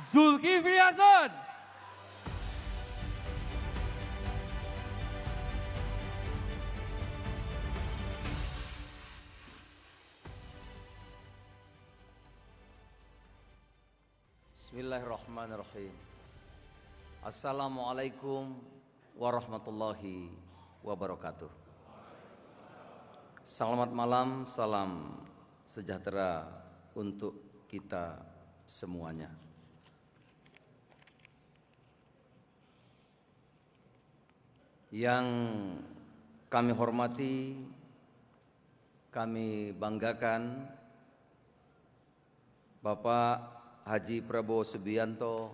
Zulkifli Hasan. Bismillahirrahmanirrahim. Assalamualaikum warahmatullahi wabarakatuh. Selamat malam, salam sejahtera untuk kita semuanya. Yang kami hormati, kami banggakan Bapak Haji Prabowo Subianto,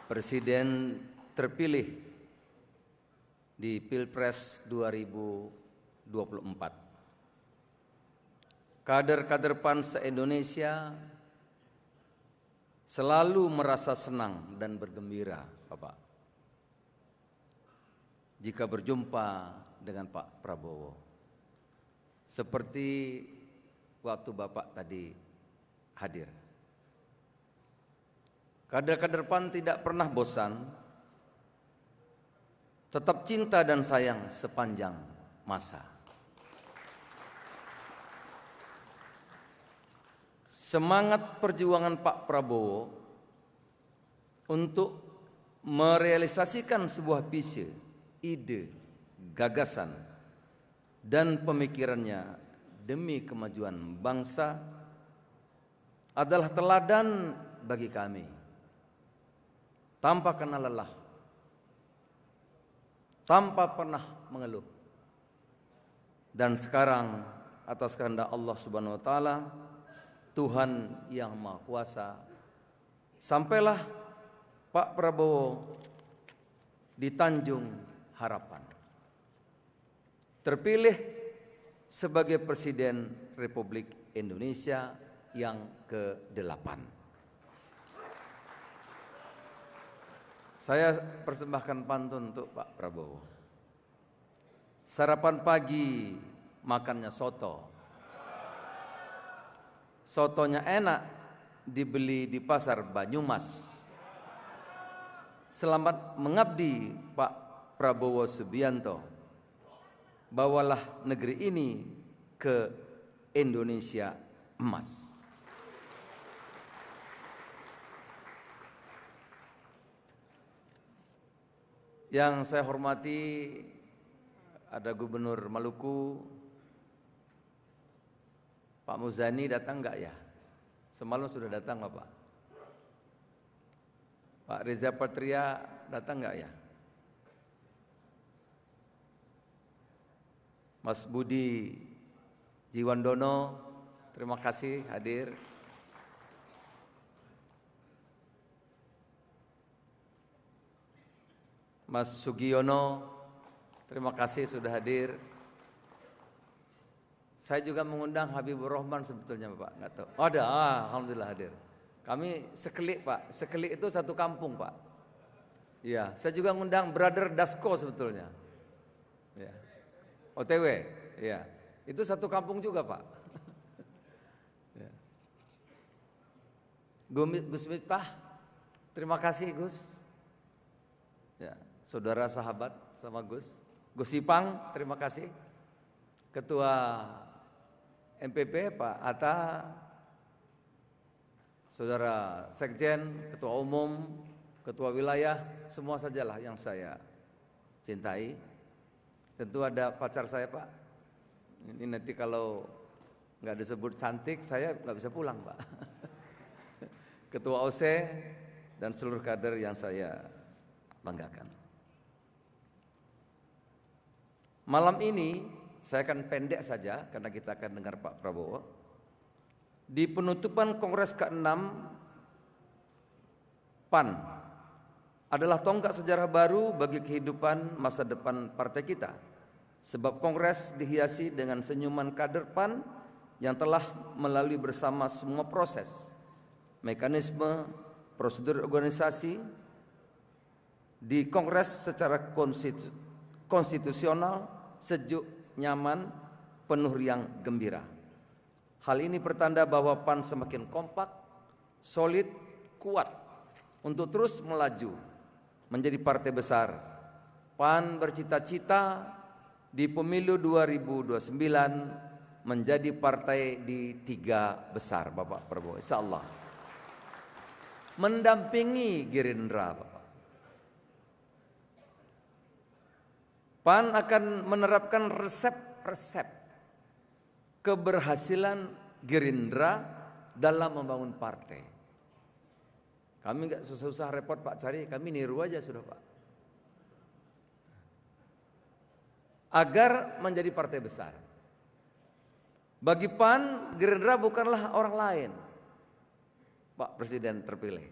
Presiden terpilih di Pilpres 2024. Kader-kader PAN se-Indonesia selalu merasa senang dan bergembira, Bapak, jika berjumpa dengan Pak Prabowo. Seperti waktu Bapak tadi hadir. Kader-kader PAN tidak pernah bosan, tetap cinta dan sayang sepanjang masa. Semangat perjuangan Pak Prabowo untuk merealisasikan sebuah visi, ide, gagasan, dan pemikirannya demi kemajuan bangsa adalah teladan bagi kami. Tanpa kenal lelah, tanpa pernah mengeluh. Dan sekarang atas kehendak Allah Subhanahu wa taala, Tuhan yang Maha Kuasa, sampailah Pak Prabowo di Tanjung Harapan, terpilih sebagai Presiden Republik Indonesia yang ke-8. Saya persembahkan pantun untuk Pak Prabowo. Sarapan pagi makannya soto. Sotonya enak, dibeli di pasar Banyumas. Selamat mengabdi Pak Prabowo Subianto. Bawalah negeri ini ke Indonesia emas. Yang saya hormati, ada Gubernur Maluku, Pak Muzani datang enggak ya? Semalam sudah datang Bapak. Pak Reza Patria datang enggak ya? Mas Budi Jiwandono, terima kasih hadir. Mas Sugiono, terima kasih sudah hadir. Saya juga mengundang Habibur Rahman sebetulnya Pak, nggak tahu. Oh, ada, alhamdulillah hadir. Kami sekelik Pak, sekelik itu satu kampung Pak. Iya, saya juga mengundang Brother Dasko sebetulnya. Ya. OTW, iya. Itu satu kampung juga Pak. Ya. Gus Miftah, terima kasih Gus. Ya. Saudara sahabat sama Gus Ipang, terima kasih. Ketua MPP Pak Atta, Saudara Sekjen, Ketua Umum, Ketua Wilayah, semua sajalah yang saya cintai. Tentu ada pacar saya Pak. Ini nanti kalau nggak disebut cantik, saya nggak bisa pulang Pak. Ketua OC dan seluruh kader yang saya banggakan. Malam ini saya akan pendek saja karena kita akan dengar Pak Prabowo. Di penutupan Kongres ke-6 PAN adalah tonggak sejarah baru bagi kehidupan masa depan partai kita. Sebab Kongres dihiasi dengan senyuman kader PAN yang telah melalui bersama semua proses, mekanisme, prosedur organisasi di Kongres secara konstitusional, sejuk, nyaman, penuh riang gembira. Hal ini pertanda bahwa PAN semakin kompak, solid, kuat untuk terus melaju menjadi partai besar. PAN bercita-cita di pemilu 2029 menjadi partai di 3 besar, Bapak Prabowo, insyaallah. Mendampingi Gerindra, Bapak. PAN akan menerapkan resep-resep keberhasilan Gerindra dalam membangun partai. Kami enggak susah-susah repot Pak cari, kami niru aja sudah Pak. Agar menjadi partai besar. Bagi PAN, Gerindra bukanlah orang lain, Pak Presiden terpilih.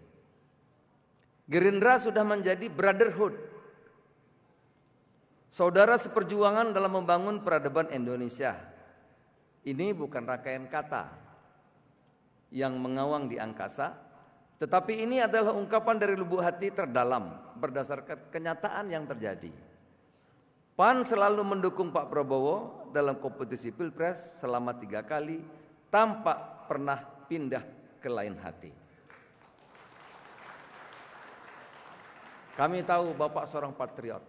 Gerindra sudah menjadi brotherhood, saudara seperjuangan dalam membangun peradaban Indonesia. Ini bukan rangkaian kata yang mengawang di angkasa, tetapi ini adalah ungkapan dari lubuk hati terdalam berdasarkan kenyataan yang terjadi. PAN selalu mendukung Pak Prabowo dalam kompetisi Pilpres selama 3 kali tanpa pernah pindah ke lain hati. Kami tahu Bapak seorang patriot,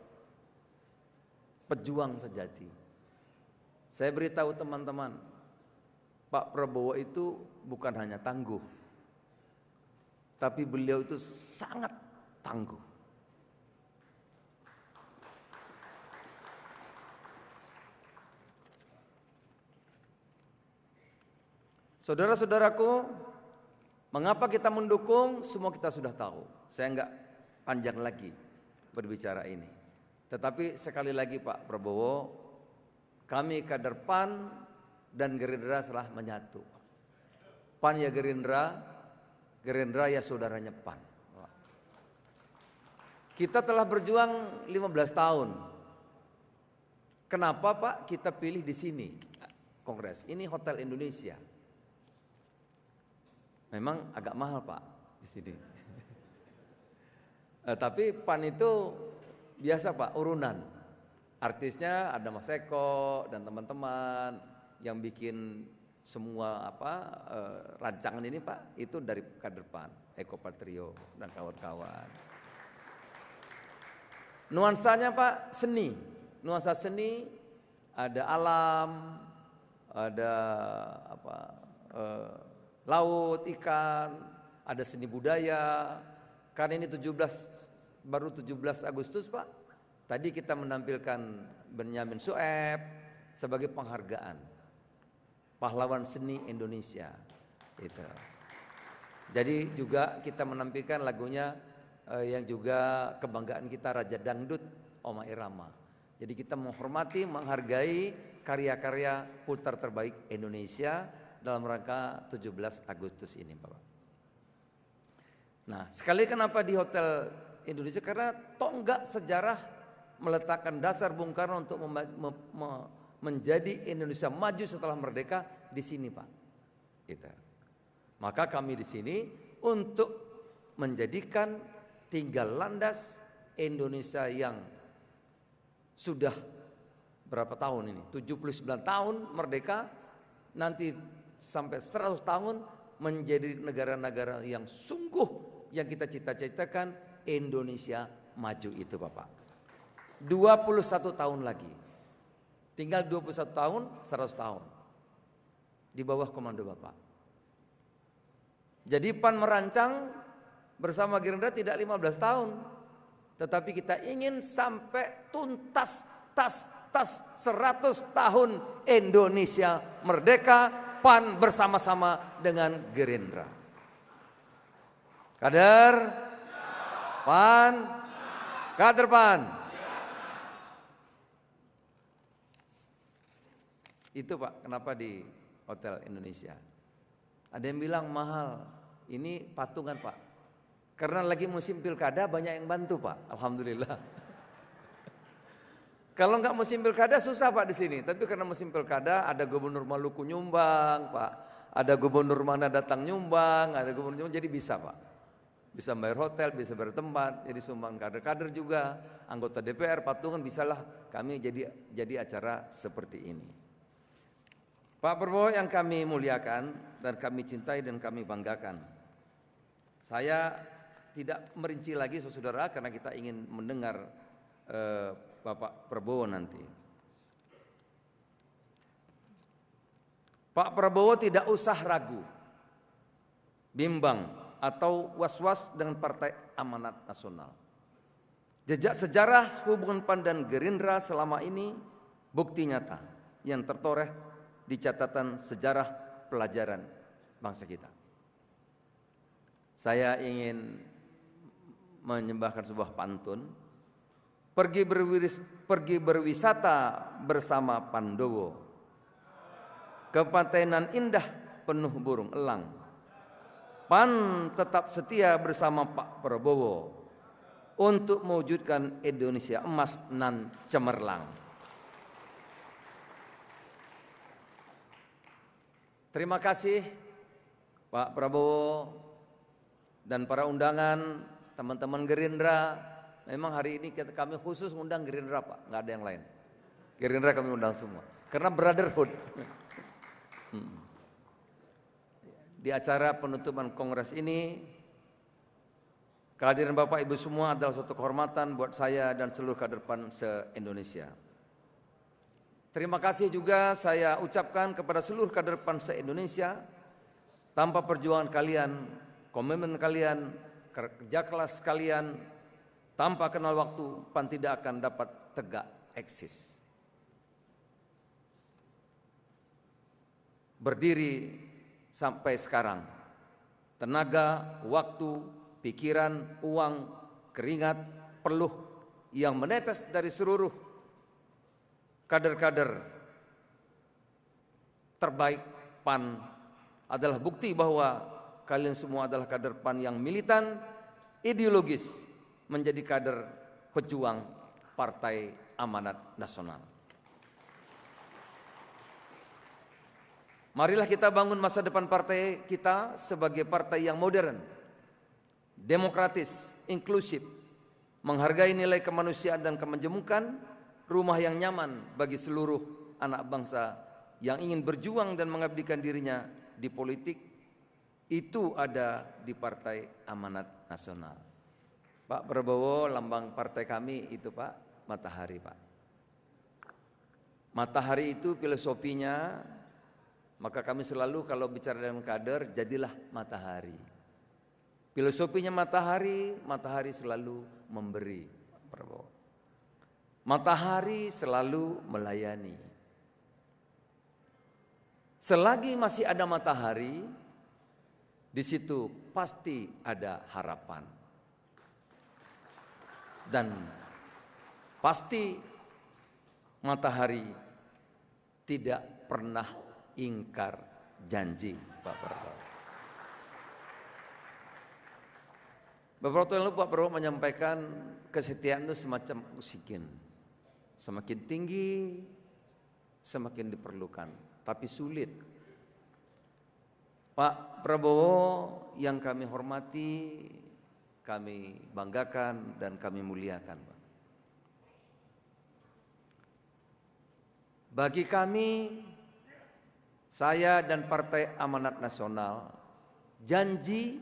pejuang sejati. Saya beritahu teman-teman, Pak Prabowo itu bukan hanya tangguh, tapi beliau itu sangat tangguh. Saudara-saudaraku, mengapa kita mendukung? Semua kita sudah tahu. Saya enggak panjang lagi berbicara ini. Tetapi sekali lagi Pak Prabowo, kami kader PAN dan Gerindra telah menyatu. PAN ya Gerindra, Gerindra ya saudaranya PAN. Kita telah berjuang 15 tahun. Kenapa Pak kita pilih di sini Kongres? Ini Hotel Indonesia. Memang agak mahal Pak di sini. Tapi PAN itu biasa Pak, urunan. Artisnya ada Mas Eko dan teman-teman yang bikin semua rancangan ini Pak, itu dari kader PAN, Eko Patrio dan kawan-kawan. Nuansanya Pak seni, nuansa seni, ada alam, ada laut, ikan, ada seni budaya. Karena ini baru 17 Agustus Pak. Tadi kita menampilkan Benyamin Sueb sebagai penghargaan pahlawan seni Indonesia. Itu. Jadi juga kita menampilkan lagunya yang juga kebanggaan kita, Raja Dangdut Oma Irama. Jadi kita menghormati, menghargai karya-karya putar terbaik Indonesia dalam rangka 17 Agustus ini Bapak. Nah, sekali kenapa di Hotel Indonesia? Karena tonggak sejarah meletakkan dasar Bung Karno untuk menjadi Indonesia maju setelah merdeka di sini Pak. Gitu. Maka kami di sini untuk menjadikan tinggal landas Indonesia yang sudah berapa tahun ini? 79 tahun merdeka, nanti sampai 100 tahun menjadi negara-negara yang sungguh yang kita cita-citakan Indonesia maju itu Bapak. 21 tahun lagi. Tinggal 21 tahun, 100 tahun. Di bawah komando Bapak. Jadi PAN merancang bersama Gerindra tidak 15 tahun. Tetapi kita ingin sampai tuntas 100 tahun Indonesia merdeka, PAN bersama-sama dengan Gerindra. Kader PAN, kader PAN. Itu Pak, kenapa di Hotel Indonesia? Ada yang bilang mahal. Ini patungan Pak. Karena lagi musim pilkada banyak yang bantu Pak. Alhamdulillah. Kalau nggak musim pilkada susah Pak di sini. Tapi karena musim pilkada ada gubernur Maluku nyumbang Pak. Ada gubernur mana datang nyumbang, ada gubernur nyumbang, jadi bisa Pak. Bisa bayar hotel, bisa bayar tempat, jadi sumbang kader-kader juga, anggota DPR patungan bisalah kami jadi acara seperti ini. Pak Prabowo yang kami muliakan dan kami cintai dan kami banggakan. Saya tidak merinci lagi saudara karena kita ingin mendengar Bapak Prabowo nanti. Pak Prabowo tidak usah ragu, bimbang atau was-was dengan Partai Amanat Nasional. Jejak sejarah hubungan PAN dan Gerindra selama ini bukti nyata yang tertoreh di catatan sejarah pelajaran bangsa kita. Saya ingin menyembahkan sebuah pantun. Pergi berwisata bersama Pandowo, ke pantai nan indah penuh burung elang. PAN tetap setia bersama Pak Prabowo untuk mewujudkan Indonesia emas nan cemerlang. Terima kasih Pak Prabowo dan para undangan, teman-teman Gerindra. Memang hari ini kami khusus undang Gerindra Pak, nggak ada yang lain. Gerindra kami undang semua, karena brotherhood. Di acara penutupan kongres ini, kehadiran Bapak Ibu semua adalah suatu kehormatan buat saya dan seluruh kader PAN se-Indonesia. Terima kasih juga saya ucapkan kepada seluruh kader PAN se-Indonesia. Tanpa perjuangan kalian, komitmen kalian, kerja keras kalian, tanpa kenal waktu, PAN tidak akan dapat tegak eksis. Berdiri sampai sekarang, tenaga, waktu, pikiran, uang, keringat, peluh yang menetes dari seluruh kader-kader terbaik PAN adalah bukti bahwa kalian semua adalah kader PAN yang militan, ideologis, menjadi kader pejuang Partai Amanat Nasional. Marilah kita bangun masa depan partai kita sebagai partai yang modern, demokratis, inklusif, menghargai nilai kemanusiaan dan kemenjemukan, rumah yang nyaman bagi seluruh anak bangsa yang ingin berjuang dan mengabdikan dirinya di politik. Itu ada di Partai Amanat Nasional. Pak Prabowo, lambang partai kami itu Pak, matahari Pak. Matahari itu filosofinya, maka kami selalu kalau bicara dengan kader, jadilah matahari. Filosofinya matahari, matahari selalu memberi, Pak Prabowo. Matahari selalu melayani. Selagi masih ada matahari, di situ pasti ada harapan. Dan pasti matahari tidak pernah ingkar janji, Pak Prabowo. Beberapa tahun lalu Pak Prabowo menyampaikan kesetiaan itu semacam oksigen. Semakin tinggi, semakin diperlukan, tapi sulit. Pak Prabowo yang kami hormati, kami banggakan dan kami muliakan, Pak. Bagi kami, saya dan Partai Amanat Nasional, janji,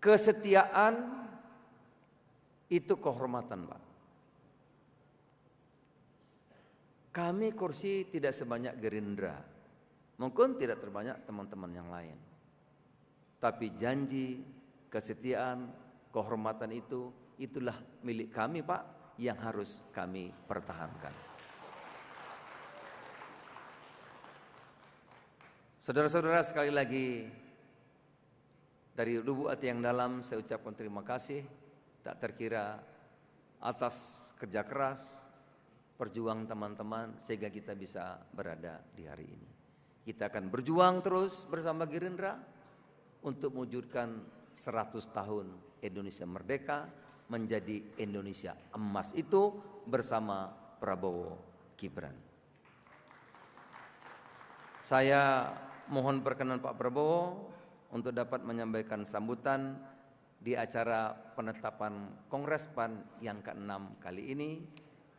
kesetiaan itu kehormatan, Pak. Kami kursi tidak sebanyak Gerindra, mungkin tidak terbanyak teman-teman yang lain. Tapi janji, kesetiaan, kehormatan itu, itulah milik kami Pak, yang harus kami pertahankan. Saudara-saudara, sekali lagi dari lubuk hati yang dalam saya ucapkan terima kasih tak terkira atas kerja keras, perjuangan teman-teman sehingga kita bisa berada di hari ini. Kita akan berjuang terus bersama Gerindra untuk mewujudkan 100 tahun Indonesia merdeka menjadi Indonesia emas itu bersama Prabowo Gibran. Saya mohon perkenan Pak Prabowo untuk dapat menyampaikan sambutan di acara penetapan Kongres PAN yang ke-6 kali ini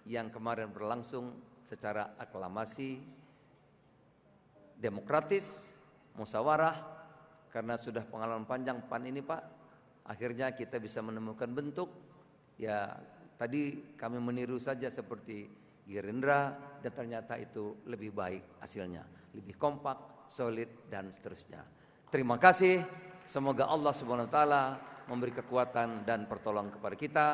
yang kemarin berlangsung secara aklamasi demokratis, musyawarah, karena sudah pengalaman panjang PAN ini Pak, akhirnya kita bisa menemukan bentuk, ya tadi kami meniru saja seperti Gerindra, dan ternyata itu lebih baik hasilnya, lebih kompak, solid, dan seterusnya. Terima kasih, semoga Allah Subhanahu wa taala memberi kekuatan dan pertolongan kepada kita,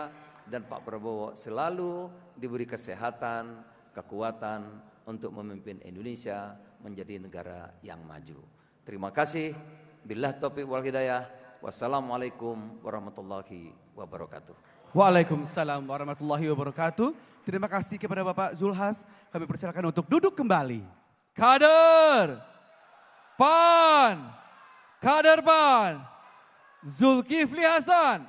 dan Pak Prabowo selalu diberi kesehatan, kekuatan untuk memimpin Indonesia menjadi negara yang maju. Terima kasih. Billah taufiq wal hidayah. Wassalamualaikum warahmatullahi wabarakatuh. Waalaikumsalam warahmatullahi wabarakatuh. Terima kasih kepada Bapak Zulhas. Kami persilakan untuk duduk kembali. Kader PAN, kader PAN, Zulkifli Hasan.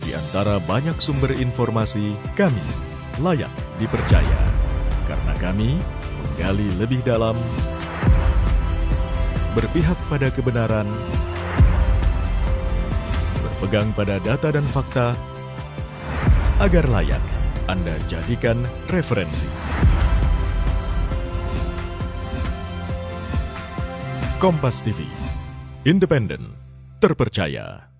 Di antara banyak sumber informasi, kami layak dipercaya. Karena kami menggali lebih dalam, berpihak pada kebenaran, berpegang pada data dan fakta, agar layak Anda jadikan referensi. Kompas TV, independen, terpercaya.